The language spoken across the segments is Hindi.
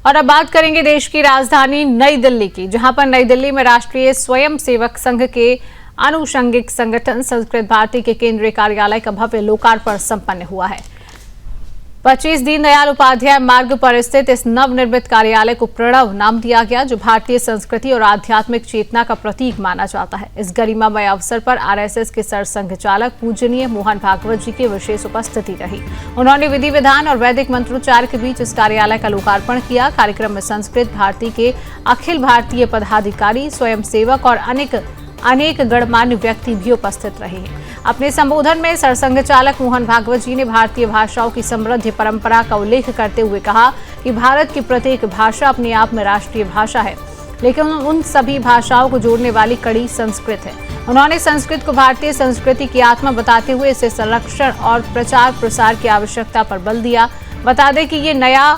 और अब बात करेंगे देश की राजधानी नई दिल्ली की, जहां पर नई दिल्ली में राष्ट्रीय स्वयंसेवक संघ के आनुषंगिक संगठन संस्कृत भारती के केंद्रीय कार्यालय का भव्य लोकार्पण संपन्न हुआ है। 25 दीनदयाल उपाध्याय मार्ग पर स्थित इस नवनिर्मित कार्यालय को प्रणव नाम दिया गया, जो भारतीय संस्कृति और आध्यात्मिक चेतना का प्रतीक माना जाता है। इस गरिमामय अवसर पर आरएसएस के सरसंघ चालक पूजनीय मोहन भागवत जी की विशेष उपस्थिति रही। उन्होंने विधि विधान और वैदिक मंत्रोच्चार के बीच इस कार्यालय का लोकार्पण किया। कार्यक्रम में संस्कृत भारती के अखिल भारतीय पदाधिकारी, स्वयंसेवक और अनेक गणमान्य व्यक्ति भी उपस्थित रहे। अपने संबोधन में सरसंघ चालक मोहन भागवत जी ने भारतीय भाषाओं की समृद्ध परंपरा का उल्लेख करते हुए कहा कि भारत की प्रत्येक भाषा अपने आप में राष्ट्रीय भाषा है, लेकिन उन सभी भाषाओं को जोड़ने वाली कड़ी संस्कृत है। उन्होंने संस्कृत को भारतीय संस्कृति की आत्मा बताते हुए इसे संरक्षण और प्रचार प्रसार की आवश्यकता पर बल दिया। बता दें कि ये नया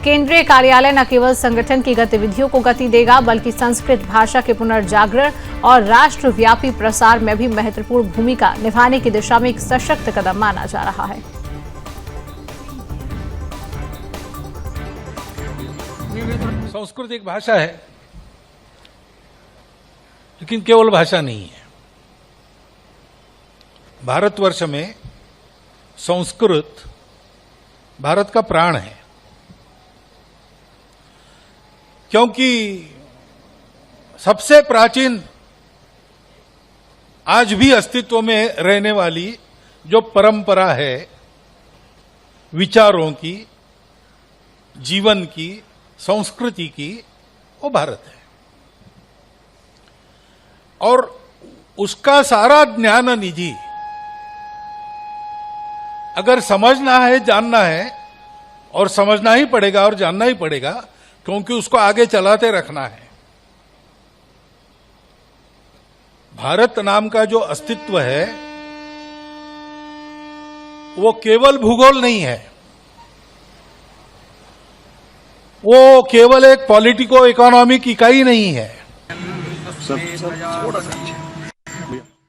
केंद्रीय कार्यालय न केवल संगठन की गतिविधियों को गति देगा, बल्कि संस्कृत भाषा के पुनर्जागरण और राष्ट्रव्यापी प्रसार में भी महत्वपूर्ण भूमिका निभाने की दिशा में एक सशक्त कदम माना जा रहा है। संस्कृत एक भाषा है, लेकिन केवल भाषा नहीं है। भारतवर्ष में संस्कृत भारत का प्राण है, क्योंकि सबसे प्राचीन आज भी अस्तित्व में रहने वाली जो परंपरा है विचारों की, जीवन की, संस्कृति की, वो भारत है। और उसका सारा ज्ञान निधि अगर समझना है, जानना है, और समझना ही पड़ेगा और जानना ही पड़ेगा, क्योंकि उसको आगे चलाते रखना है। भारत नाम का जो अस्तित्व है वो केवल भूगोल नहीं है, वो केवल एक पॉलिटिको इकोनॉमिक इकाई नहीं है। सब थोड़ा सा